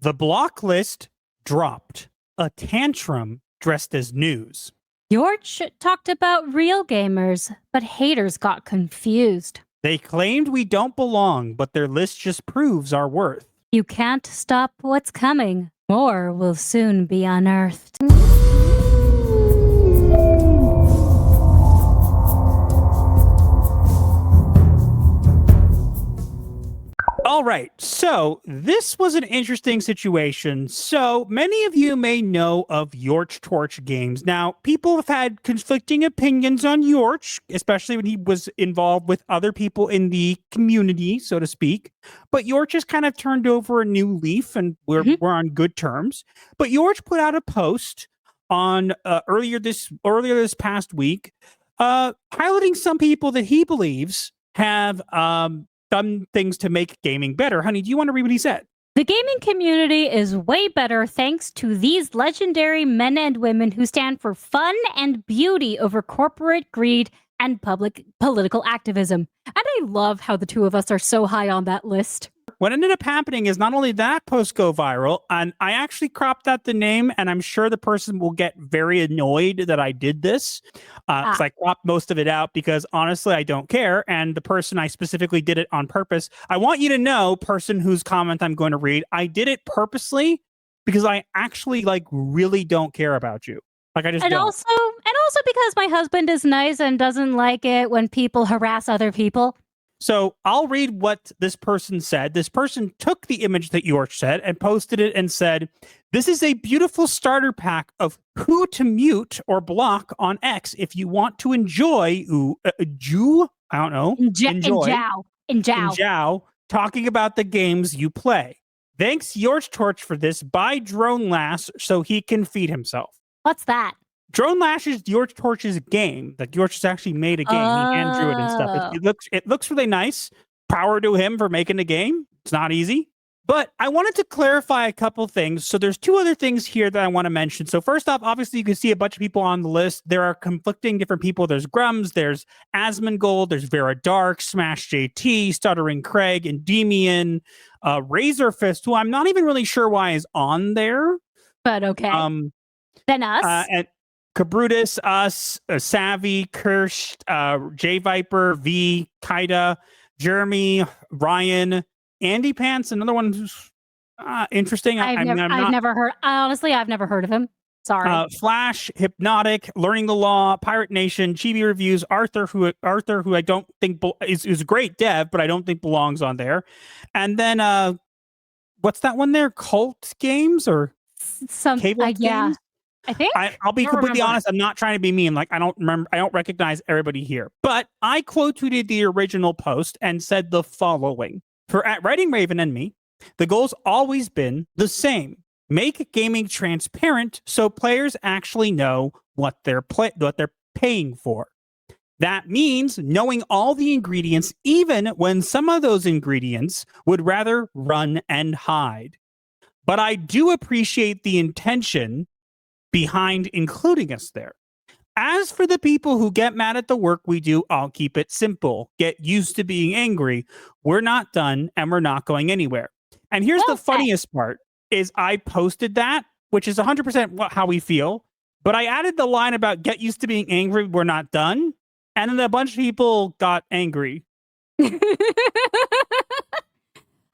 The Blocklist dropped. A tantrum dressed as news. George talked about real gamers, but haters got confused. They claimed we don't belong, but their list just proves our worth. You can't stop what's coming. More will soon be unearthed. All right, so this was an interesting situation. So many of you may know of Yorch Torch games. Now, people have had conflicting opinions on Yorch, especially when he was involved with other people in the community, so to speak. But Yorch has kind of turned over a new leaf, and we're on good terms. But Yorch put out a post on earlier this past week, highlighting some people that he believes have done things to make gaming better. Honey, do you want to read what he said? The gaming community is way better thanks to these legendary men and women who stand for fun and beauty over corporate greed and public political activism. And I love how the two of us are so high on that list. What ended up happening is not only that post go viral, and I actually cropped out the name, and I'm sure the person will get very annoyed that I did this. So I cropped most of it out because honestly, I don't care. And the person, I specifically did it on purpose. I want you to know, person whose comment I'm going to read, I did it purposely because I actually really don't care about you. I just don't. Also because my husband is nice and doesn't like it when people harass other people. So I'll read what this person said. This person took the image that Yorch said and posted it and said, "This is a beautiful starter pack of who to mute or block on X if you want to enjoy, enjoy talking about the games you play. Thanks Yorch Torch for this. Buy Drone Lass so he can feed himself." What's that? Drone Lash is Yorch Torch's game. Yorch has actually made a game. He hand drew it and stuff. It looks really nice. Power to him for making a game. It's not easy. But I wanted to clarify a couple things. So there's two other things here that I want to mention. So first off, obviously you can see a bunch of people on the list. There are conflicting different people. There's Grums, there's Asmongold, there's Vera Dark, Smash JT, Stuttering Craig, Endymion, Razorfist, who I'm not even really sure why is on there. But okay. Then us. And Cabrutus, us, Savvy, Kirsch, J Viper, V, Kaida, Jeremy, Ryan, Andy Pants, another one who's interesting. I've never heard of him. Sorry. Flash, Hypnotic, Learning the Law, Pirate Nation, Chibi Reviews, Arthur, who I don't think is a great dev, but I don't think belongs on there. And then what's that one there? Cult Games or Cable Games? I think I'll be completely honest. I'm not trying to be mean. I don't remember. I don't recognize everybody here. But I quote tweeted the original post and said the following: for at Writing Raven and me, the goal's always been the same: make gaming transparent so players actually know what they're paying for. That means knowing all the ingredients, even when some of those ingredients would rather run and hide. But I do appreciate the intention behind including us there. As for the people who get mad at the work we do, I'll keep it simple. Get used to being angry. We're not done and we're not going anywhere. And here's the funniest part is I posted that, which is 100% how we feel, but I added the line about get used to being angry. We're not done. And then a bunch of people got angry. Oh,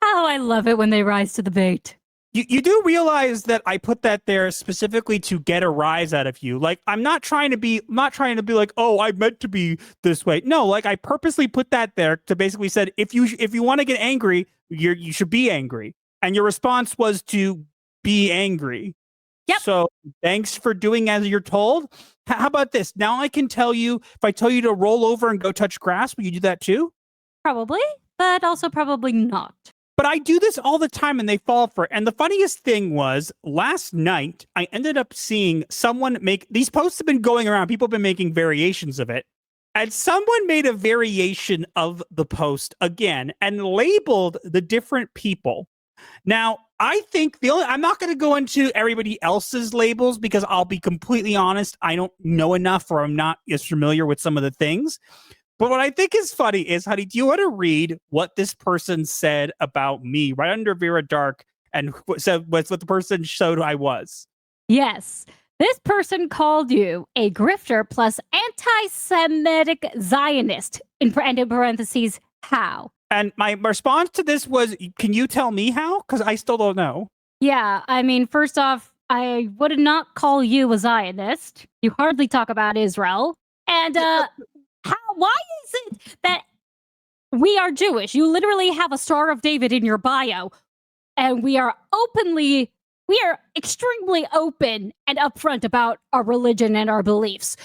I love it when they rise to the bait. You do realize that I put that there specifically to get a rise out of you. I'm not trying to be like, oh, I meant to be this way. No, I purposely put that there to basically said, if you want to get angry, you should be angry. And your response was to be angry. Yep. So thanks for doing as you're told. How about this? Now I can tell you, if I tell you to roll over and go touch grass, will you do that too? Probably, but also probably not. But I do this all the time and they fall for it. And the funniest thing was last night, I ended up seeing someone make these posts have been going around. People have been making variations of it. And someone made a variation of the post again and labeled the different people. Now, I think I'm not going to go into everybody else's labels because I'll be completely honest. I don't know enough or I'm not as familiar with some of the things. But what I think is funny is, honey, do you want to read what this person said about me right under Vera Dark and said what's what the person showed I was. Yes. This person called you a grifter plus anti-Semitic Zionist, and in parentheses, how? And my response to this was, can you tell me how? Because I still don't know. Yeah, I mean, first off, I would not call you a Zionist. You hardly talk about Israel. And why is it that we are Jewish? You literally have a Star of David in your bio, and we are extremely open and upfront about our religion and our beliefs.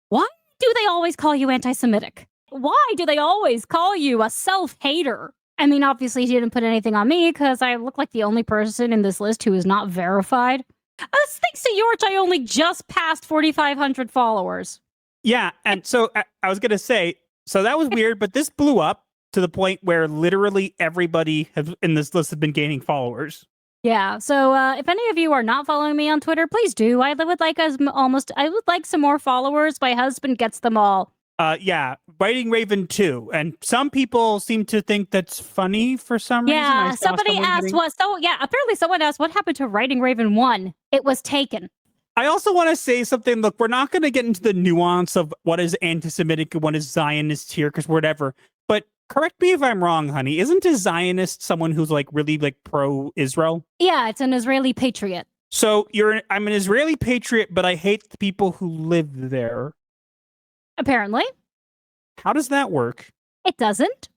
Why do they always call you anti-Semitic? Why do they always call you a self-hater? I mean, obviously, he didn't put anything on me because I look like the only person in this list who is not verified. Thanks to Yorch, I only just passed 4,500 followers. Yeah, and so I was going to say, so that was weird, but this blew up to the point where literally everybody in this list has been gaining followers. Yeah, so if any of you are not following me on Twitter, please do. I would like some more followers. My husband gets them all. Yeah, Writing Raven 2, and some people seem to think that's funny for some reason. Yeah, somebody asked what. So yeah, apparently someone asked what happened to Writing Raven 1. It was taken. I also want to say something. Look, we're not going to get into the nuance of what is anti-Semitic and what is Zionist here, because whatever. But correct me if I'm wrong, honey. Isn't a Zionist someone who's like really like pro-Israel? Yeah, it's an Israeli patriot. So I'm an Israeli patriot, but I hate the people who live there. Apparently. How does that work? It doesn't.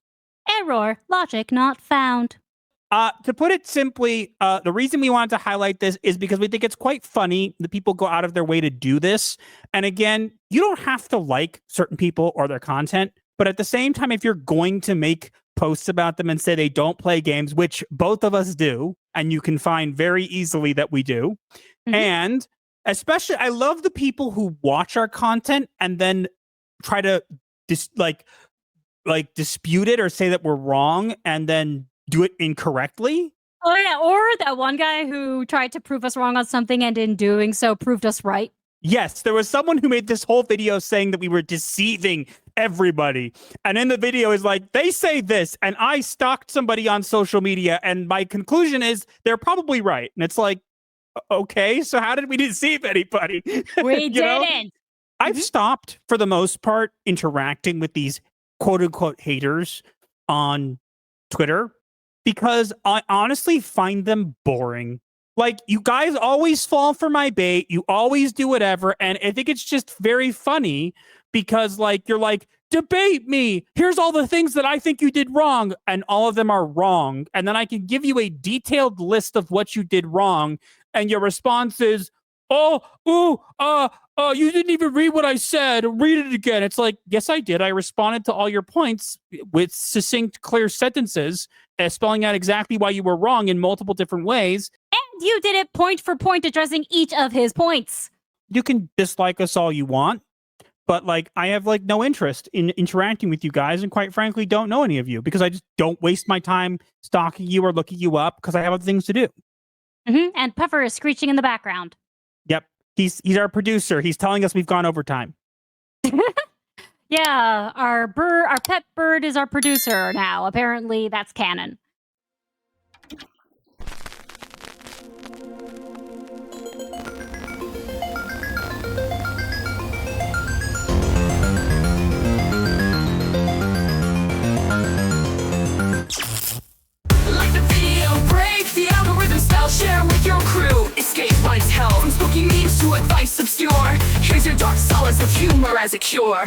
Error. Logic not found. To put it simply, the reason we wanted to highlight this is because we think it's quite funny that people go out of their way to do this. And again, you don't have to like certain people or their content, but at the same time, if you're going to make posts about them and say they don't play games, which both of us do, and you can find very easily that we do, and especially, I love the people who watch our content and then try to dispute it or say that we're wrong and then do it incorrectly. Oh yeah, or that one guy who tried to prove us wrong on something and in doing so proved us right. Yes, there was someone who made this whole video saying that we were deceiving everybody. And in the video is like, they say this, and I stalked somebody on social media, and my conclusion is they're probably right. And it's like, okay, so how did we deceive anybody? We didn't. I've stopped, for the most part, interacting with these quote-unquote haters on Twitter because I honestly find them boring. Like, you guys always fall for my bait. You always do whatever. And I think it's just very funny because, like, you're like, debate me. Here's all the things that I think you did wrong. And all of them are wrong. And then I can give you a detailed list of what you did wrong. And your response is, you didn't even read what I said. Read it again. It's like, yes, I did. I responded to all your points with succinct, clear sentences, spelling out exactly why you were wrong in multiple different ways. And you did it point for point, addressing each of his points. You can dislike us all you want, but like, I have like no interest in interacting with you guys, and quite frankly, don't know any of you because I just don't waste my time stalking you or looking you up because I have other things to do. And Puffer is screeching in the background. Yep. He's our producer. He's telling us we've gone overtime. Yeah, our pet bird is our producer now. Apparently, that's canon. Like the video, break the algorithm style, share with your crew. Escape life's hell, from spooky memes to advice obscure. Here's your dark solace of humor as a cure.